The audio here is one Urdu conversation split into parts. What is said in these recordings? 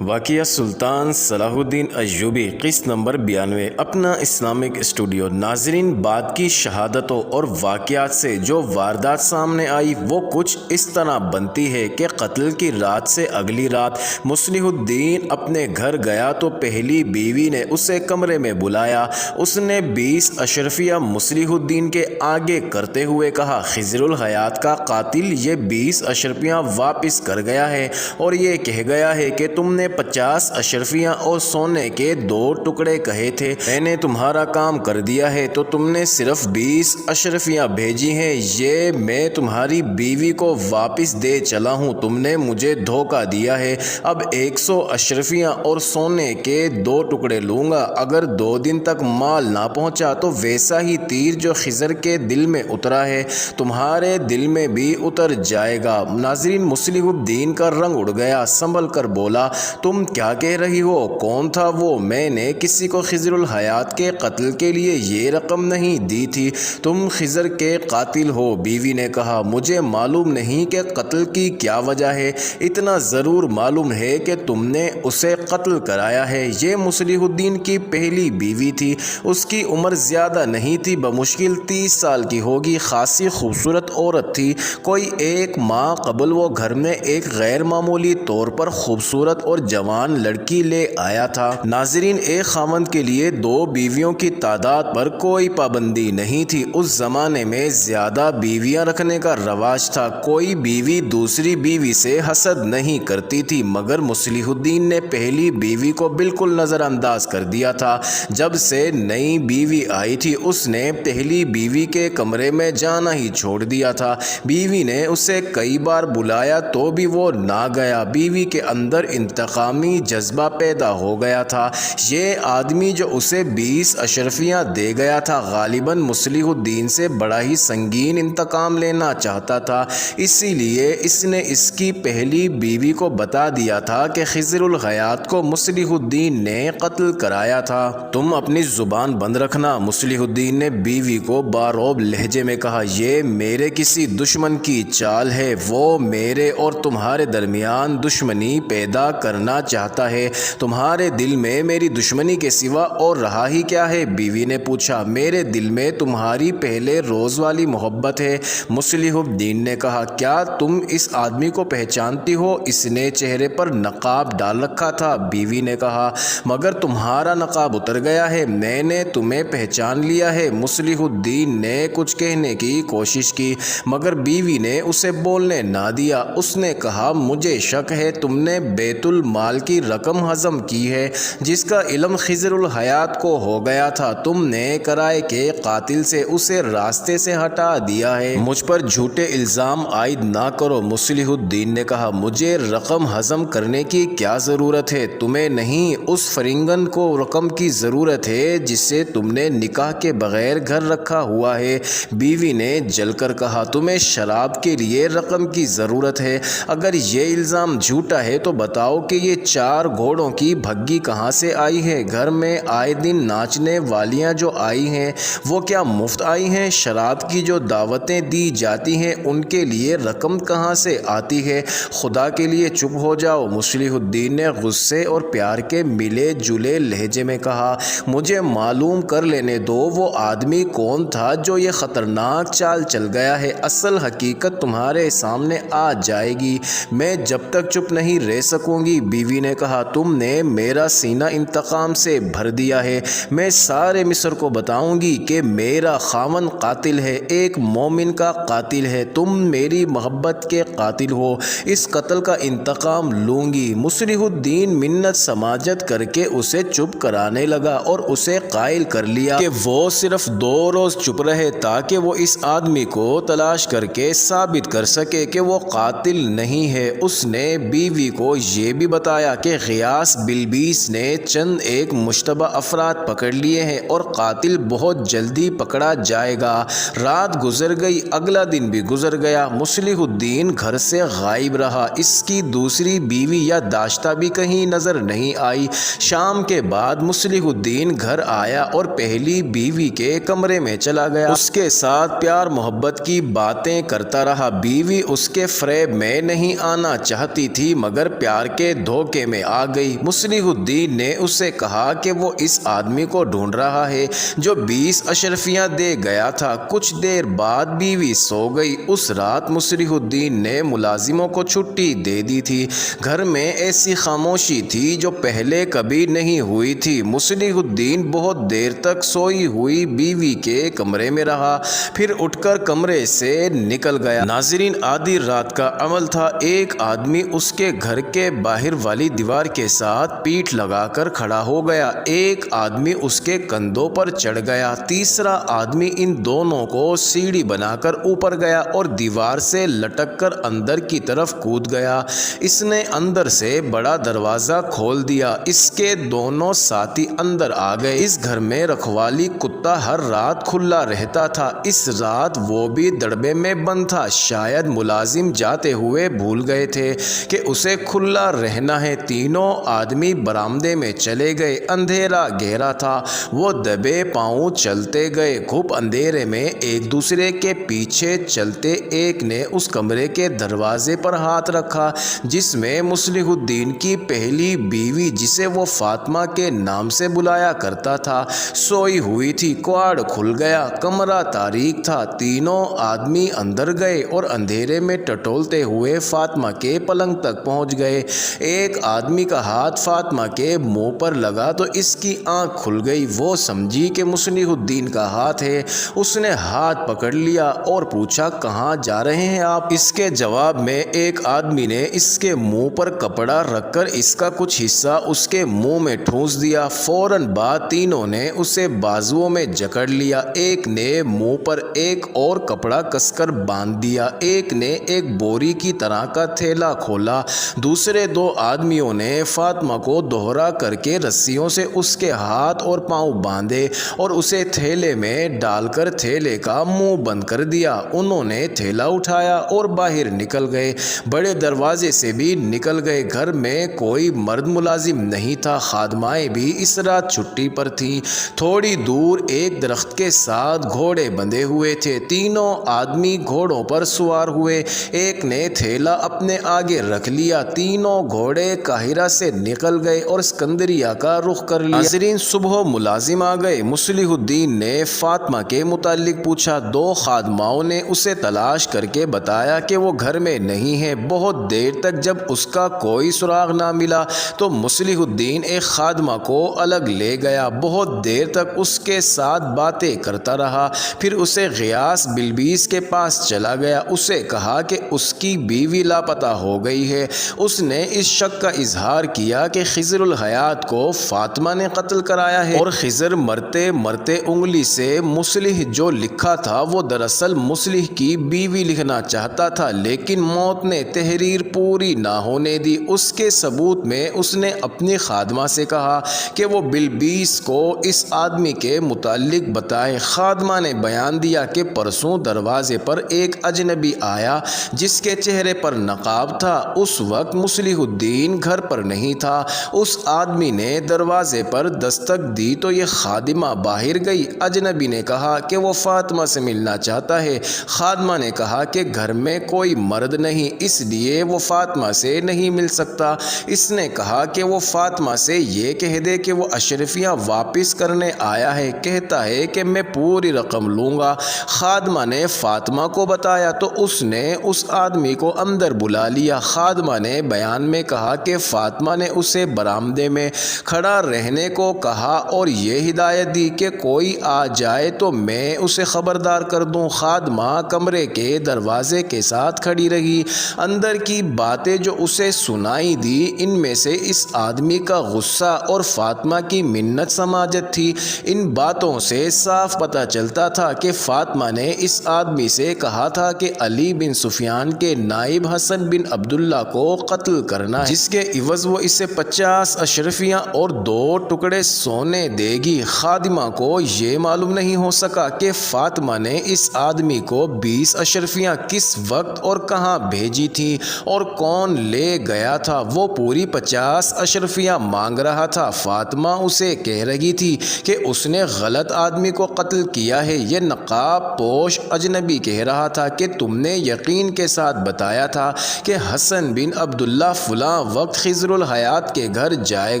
واقعہ سلطان صلاح الدین ایوبی قسط نمبر 92 اپنا اسلامک اسٹوڈیو۔ ناظرین، بعد کی شہادتوں اور واقعات سے جو واردات سامنے آئی وہ کچھ اس طرح بنتی ہے کہ قتل کی رات سے اگلی رات مصلح الدین اپنے گھر گیا تو پہلی بیوی نے اسے کمرے میں بلایا۔ اس نے 20 اشرفیہ مصلح الدین کے آگے کرتے ہوئے کہا، خضر الحیات کا قاتل یہ 20 اشرفیہ واپس کر گیا ہے اور یہ کہہ گیا ہے کہ تم نے 50 اشرفیاں اور سونے کے 2 ٹکڑے کہے تھے۔ میں نے تمہارا کام کر دیا ہے تو تم نے صرف 20 اشرفیاں بھیجی ہیں۔ یہ میں تمہاری بیوی کو واپس دے چلا ہوں، تم نے مجھے دھوکہ دیا ہے۔ اب 100 اشرفیاں اور سونے کے 2 ٹکڑے لوں گا۔ اگر 2 دن تک مال نہ پہنچا تو ویسا ہی تیر جو خضر کے دل میں اترا ہے تمہارے دل میں بھی اتر جائے گا۔ ناظرین، مصلح الدین کا رنگ اڑ گیا، سنبھل کر بولا، تم کیا کہہ رہی ہو؟ کون تھا وہ؟ میں نے کسی کو خضر الحیات کے قتل کے لیے یہ رقم نہیں دی تھی۔ تم خضر کے قاتل ہو؟ بیوی نے کہا، مجھے معلوم نہیں کہ قتل کی کیا وجہ ہے، اتنا ضرور معلوم ہے کہ تم نے اسے قتل کرایا ہے۔ یہ مصلح الدین کی پہلی بیوی تھی، اس کی عمر زیادہ نہیں تھی، بمشکل 30 سال کی ہوگی، خاصی خوبصورت عورت تھی۔ کوئی 1 ماہ قبل وہ گھر میں ایک غیر معمولی طور پر خوبصورت اور جوان لڑکی لے آیا تھا۔ ناظرین، ایک خاوند کے لیے 2 بیویوں کی تعداد پر کوئی پابندی نہیں تھی۔ اس زمانے میں زیادہ بیویاں رکھنے کا رواج تھا، کوئی بیوی دوسری بیوی سے حسد نہیں کرتی تھی، مگر مصلح الدین نے پہلی بیوی کو بالکل نظر انداز کر دیا تھا۔ جب سے نئی بیوی آئی تھی اس نے پہلی بیوی کے کمرے میں جانا ہی چھوڑ دیا تھا۔ بیوی نے اسے کئی بار بلایا تو بھی وہ نہ گیا۔ بیوی کے اندر انتقامی جذبہ پیدا ہو گیا تھا۔ یہ آدمی جو اسے 20 اشرفیاں دے گیا تھا غالباً مصلح الدین سے بڑا ہی سنگین انتقام لینا چاہتا تھا، اسی لیے اس نے اس کی پہلی بیوی کو بتا دیا تھا کہ خضر الحیات کو مصلح الدین نے قتل کرایا تھا۔ تم اپنی زبان بند رکھنا، مصلح الدین نے بیوی کو بارعب لہجے میں کہا، یہ میرے کسی دشمن کی چال ہے، وہ میرے اور تمہارے درمیان دشمنی پیدا کرنا چاہتا ہے۔ تمہارے دل میں میری دشمنی کے سوا اور رہا ہی کیا ہے؟ بیوی نے پوچھا۔ میرے دل میں تمہاری پہلے روز والی محبت ہے، مصلح الدین نے کہا۔ کیا تم اس آدمی کو پہچانتی ہو؟ اس نے چہرے پر نقاب ڈال رکھا تھا، بیوی نے کہا، مگر تمہارا نقاب اتر گیا ہے، میں نے تمہیں پہچان لیا ہے۔ مصلح الدین نے کچھ کہنے کی کوشش کی مگر بیوی نے اسے بولنے نہ دیا۔ اس نے کہا، مجھے شک ہے تم نے بیت المال کی رقم ہضم کی ہے جس کا علم خضر الحیات کو ہو گیا تھا، تم نے کرائے کے قاتل سے اسے راستے سے ہٹا دیا ہے۔ مجھ پر جھوٹے الزام عائد نہ کرو، مصلح الدین نے کہا، مجھے رقم ہضم کرنے کی کیا ضرورت ہے؟ تمہیں نہیں، اس فرنگن کو رقم کی ضرورت ہے جسے تم نے نکاح کے بغیر گھر رکھا ہوا ہے۔ بیوی نے جل کر کہا، تمہیں شراب کے لیے رقم کی ضرورت ہے؟ اگر یہ الزام جھوٹا ہے تو بتاؤ کہ یہ 4 گھوڑوں کی بھگی کہاں سے آئی ہے؟ گھر میں آئے دن ناچنے والیاں جو آئی ہیں وہ کیا مفت آئی ہیں؟ شراب کی جو دعوتیں دی جاتی ہیں ان کے لیے رقم کہاں سے آتی ہے؟ خدا کے لیے چپ ہو جاؤ، مصلح الدین نے غصے اور پیار کے ملے جلے لہجے میں کہا، مجھے معلوم کر لینے دو وہ آدمی کون تھا جو یہ خطرناک چال چل گیا ہے، اصل حقیقت تمہارے سامنے آ جائے گی، میں جب تک چپ نہیں رہ سکوں گی۔ بیوی نے کہا، تم نے میرا سینہ انتقام سے بھر دیا ہے، میں سارے مصر کو بتاؤں گی کہ میرا خاوند قاتل ہے، ایک مومن کا قاتل ہے، تم میری محبت کے قاتل ہو، اس قتل کا انتقام لوں گی۔ مصلح الدین منت سماجت کر کے اسے چپ کرانے لگا اور اسے قائل کر لیا کہ وہ صرف 2 روز چپ رہے تاکہ وہ اس آدمی کو تلاش کر کے ثابت کر سکے کہ وہ قاتل نہیں ہے۔ اس نے بیوی کو یہ بھی بتایا کہ غیاث بلبیس نے چند ایک مشتبہ افراد پکڑ لیے ہیں اور قاتل بہت جلدی پکڑا جائے گا۔ رات گزر گئی، اگلا دن بھی گزر گیا، مصلح الدین گھر سے غائب رہا، اس کی دوسری بیوی یا داشتہ بھی کہیں نظر نہیں آئی۔ شام کے بعد مصلح الدین گھر آیا اور پہلی بیوی کے کمرے میں چلا گیا، اس کے ساتھ پیار محبت کی باتیں کرتا رہا۔ بیوی اس کے فریب میں نہیں آنا چاہتی تھی مگر پیار کے دھوکے میں آ گئی۔ مصلح الدین نے اسے کہا کہ وہ اس آدمی کو ڈھونڈ رہا ہے جو 20 اشرفیاں دے گیا تھا۔ کچھ دیر بعد بیوی سو گئی۔ اس رات مصلح الدین نے ملازموں کو چھٹی دے دی تھی۔ گھر میں ایسی خاموشی تھی جو پہلے کبھی نہیں ہوئی تھی۔ مصلح الدین بہت دیر تک سوئی ہوئی بیوی کے کمرے میں رہا، پھر اٹھ کر کمرے سے نکل گیا۔ ناظرین، آدھی رات کا عمل تھا۔ ایک آدمی اس کے گھر کے باہر والی دیوار کے ساتھ پیٹھ لگا کر کھڑا ہو گیا۔ ایک آدمی اس کے کندھوں پر چڑھ گیا۔ تیسرا آدمی ان دونوں کو سیڑھی بنا کر اوپر گیا اور دیوار سے لٹک کر اندر کی طرف کود گیا۔ اس نے اندر سے بڑا دروازہ کھول دیا۔ اس کے دونوں ساتھی اندر آ گئے۔ اس گھر میں رکھوالی کتا ہر رات کھلا رہتا تھا۔ اس رات وہ بھی دڑبے میں بند تھا۔ شاید ملازم جاتے ہوئے بھول گئے تھے کہ اسے کھلا رہنا ہے۔ تینوں آدمی برآمدے میں چلے گئے۔ اندھیرا گہرا تھا۔ وہ دبے پاؤں چلتے گئے۔ گھپ اندھیرے میں ایک دوسرے کے پیچھے چلتے ایک نے اس کمرے کے دروازے پر ہاتھ رکھا جس میں مصلح الدین کی پہلی بیوی، جسے وہ فاطمہ کے نام سے بلایا کرتا تھا، سوئی ہوئی تھی۔ کواڑ کھل گیا۔ کمرہ تاریک تھا۔ تینوں آدمی اندر گئے اور اندھیرے میں ٹٹولتے ہوئے فاطمہ کے پلنگ تک پہنچ گئے۔ ایک آدمی کا ہاتھ فاطمہ کے منہ پر لگا تو اس کی آنکھ کھل گئی۔ وہ سمجھی کہ مصلح الدین کا ہاتھ ہے۔ اس نے ہاتھ پکڑ لیا اور پوچھا، کہاں جا رہے ہیں آپ؟ اس کے جواب میں ایک آدمی نے اس کے منہ پر کپڑا رکھ کر اس کا کچھ حصہ اس کے منہ میں ٹھونس دیا۔ فوراً بعد تینوں نے اسے بازوؤں میں جکڑ لیا۔ ایک نے منہ پر ایک اور کپڑا کس کر باندھ دیا۔ ایک نے ایک بوری کی طرح کا تھیلا کھولا۔ دوسرے دو آدمیوں نے فاطمہ کو دوہرا کر کے رسیوں سے اس کے ہاتھ اور پاؤں باندھے اور اسے تھیلے میں ڈال کر تھیلے کا منہ بند کر دیا۔ انہوں نے تھیلا اٹھایا اور باہر نکل گئے۔ بڑے دروازے سے بھی نکل گئے۔ گھر میں کوئی مرد ملازم نہیں تھا۔ خادمائیں بھی اس رات چھٹی پر تھیں۔ تھوڑی دور ایک درخت کے ساتھ گھوڑے بندھے ہوئے تھے۔ تینوں آدمی گھوڑوں پر سوار ہوئے۔ ایک نے تھیلا اپنے آگے رکھ لیا۔ تینوں گھوڑے قاہرہ سے نکل گئے اور اسکندریہ کا رخ کر لیا۔ ناظرین، صبح ملازم آ گئے۔ مصلح الدین نے فاطمہ کے متعلق پوچھا۔ دو خادماؤں نے اسے تلاش کر کے بتایا کہ وہ گھر میں نہیں ہے۔ بہت دیر تک جب اس کا کوئی سراغ نہ ملا تو مصلح الدین ایک خادمہ کو الگ لے گیا۔ بہت دیر تک اس کے ساتھ باتیں کرتا رہا، پھر اسے غیاث بلبیس کے پاس چلا گیا۔ اسے کہا کہ اس کی بیوی لاپتہ ہو گئی ہے۔ اس نے اس شک کا اظہار کیا کہ خضر الحیات کو فاطمہ نے قتل کرایا ہے اور خضر مرتے مرتے انگلی سے مصلح جو لکھا تھا وہ دراصل مصلح کی بیوی لکھنا چاہتا تھا، لیکن موت نے تحریر پوری نہ ہونے دی۔ اس کے ثبوت میں اس نے اپنی خادمہ سے کہا کہ وہ بلبیس کو اس آدمی کے متعلق بتائے۔ خادمہ نے بیان دیا کہ پرسوں دروازے پر ایک اجنبی آیا جس کے چہرے پر نقاب تھا۔ اس وقت مصلح الدین گھر پر نہیں تھا۔ اس آدمی نے دروازے پر دستک دی تو یہ خادمہ باہر گئی۔ اجنبی نے کہا کہ وہ فاطمہ سے ملنا چاہتا ہے۔ خادمہ نے کہا کہ گھر میں کوئی مرد نہیں، اس لیے وہ فاطمہ سے نہیں مل سکتا۔ اس نے کہا کہ وہ فاطمہ سے یہ کہہ دے کہ وہ اشرفیاں واپس کرنے آیا ہے، کہتا ہے کہ میں پوری رقم لوں گا۔ خادمہ نے فاطمہ کو بتایا تو اس نے اس آدمی کو اندر بلا لیا۔ خادمہ نے بیان میں کہا کہ فاطمہ نے اسے برآمدے میں کھڑا رہنے کو کہا اور یہ ہدایت دی کہ کوئی آ جائے تو میں اسے خبردار کر دوں۔ خادمہ کمرے کے دروازے کے ساتھ کھڑی رہی۔ اندر کی باتیں جو اسے سنائی دی ان میں سے اس آدمی کا غصہ اور فاطمہ کی منت سماجت تھی۔ ان باتوں سے صاف پتہ چلتا تھا کہ فاطمہ نے اس آدمی سے کہا تھا کہ علی بن سفیان کے نائب حسن بن عبداللہ کو قتل کرنا ہے، جس کے عوض وہ اسے 50 اشرفیاں اور 2 ٹکڑے سونے دے گی۔ خادمہ کو یہ معلوم نہیں ہو سکا کہ فاطمہ نے اس آدمی کو 20 اشرفیاں کس وقت اور کہاں بھیجی تھی اور کون لے گیا تھا۔ وہ پوری 50 اشرفیاں مانگ رہا تھا۔ فاطمہ اسے کہہ رہی تھی کہ اس نے غلط آدمی کو قتل کیا ہے۔ یہ نقاب پوش اجنبی کہہ رہا تھا کہ تم نے یقین کے ساتھ بتایا تھا کہ حسن بن عبداللہ فلاں فلاں وقت خضر الحیات کے گھر جائے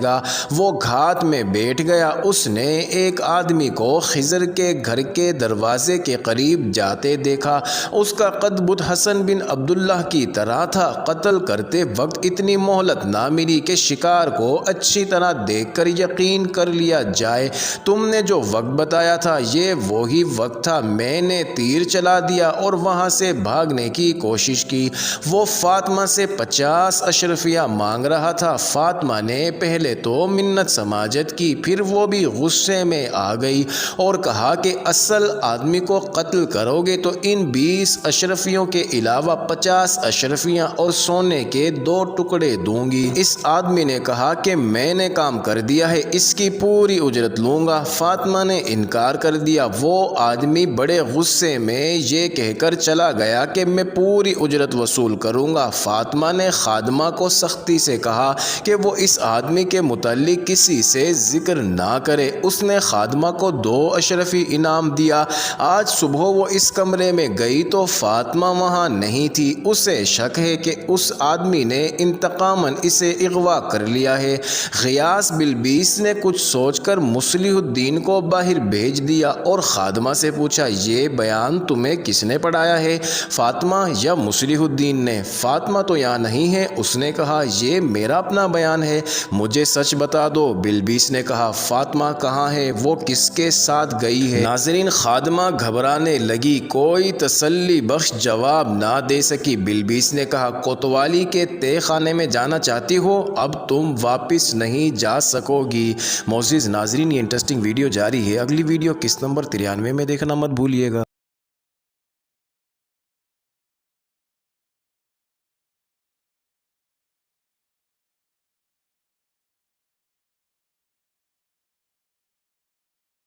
گا۔ وہ گھات میں بیٹھ گیا۔ اس نے ایک آدمی کو خضر کے گھر کے دروازے کے قریب جاتے دیکھا۔ اس کا قد بت حسن بن عبداللہ کی طرح تھا۔ قتل کرتے وقت اتنی مہلت نہ ملی کہ شکار کو اچھی طرح دیکھ کر یقین کر لیا جائے۔ تم نے جو وقت بتایا تھا یہ وہی وقت تھا۔ میں نے تیر چلا دیا اور وہاں سے بھاگنے کی کوشش کی۔ وہ فاطمہ سے 50 اشرفیہ مانگ رہا تھا۔ فاطمہ نے پہلے تو منت سماجت کی، پھر وہ بھی غصے میں آ گئی اور کہا کہ اصل آدمی کو قتل کرو گے تو ان 20 اشرفیوں کے علاوہ 50 اشرفیاں اور سونے کے 2 ٹکڑے دوں گی۔ اس آدمی نے کہا کہ میں نے کام کر دیا ہے، اس کی پوری اجرت لوں گا۔ فاطمہ نے انکار کر دیا۔ وہ آدمی بڑے غصے میں یہ کہہ کر چلا گیا کہ میں پوری اجرت وصول کروں گا۔ فاطمہ نے خادمہ کو سختی سے کہا کہ وہ اس آدمی کے متعلق کسی سے ذکر نہ کرے۔ اس نے خادمہ کو 2 اشرفی انعام دیا۔ آج صبح وہ اس کمرے میں گئی تو فاطمہ وہاں نہیں تھی۔ اسے شک ہے کہ اس آدمی نے انتقاماً اسے اغوا کر لیا ہے۔ غیاث بلبیس نے کچھ سوچ کر مصلح الدین کو باہر بھیج دیا اور خادمہ سے پوچھا یہ بیان تمہیں کس نے پڑھایا ہے، فاطمہ یا مصلح الدین نے؟ فاطمہ تو یہاں نہیں ہے۔ اس نے کہا یہ میرا اپنا بیان ہے، مجھے سچ بتا دو۔ بلبیس نے کہا فاطمہ کہاں ہے، وہ کس کے ساتھ گئی ہے؟ ناظرین، خادمہ گھبرانے لگی، کوئی تسلی بخش جواب نہ دے سکی۔ بلبیس نے کہا کوتوالی کے تہ خانے میں جانا چاہتی ہو، اب تم واپس نہیں جا سکو گی۔ معزز ناظرین، یہ انٹرسٹنگ ویڈیو جاری ہے، اگلی ویڈیو قسط نمبر 93 میں دیکھنا مت بھولیے گا۔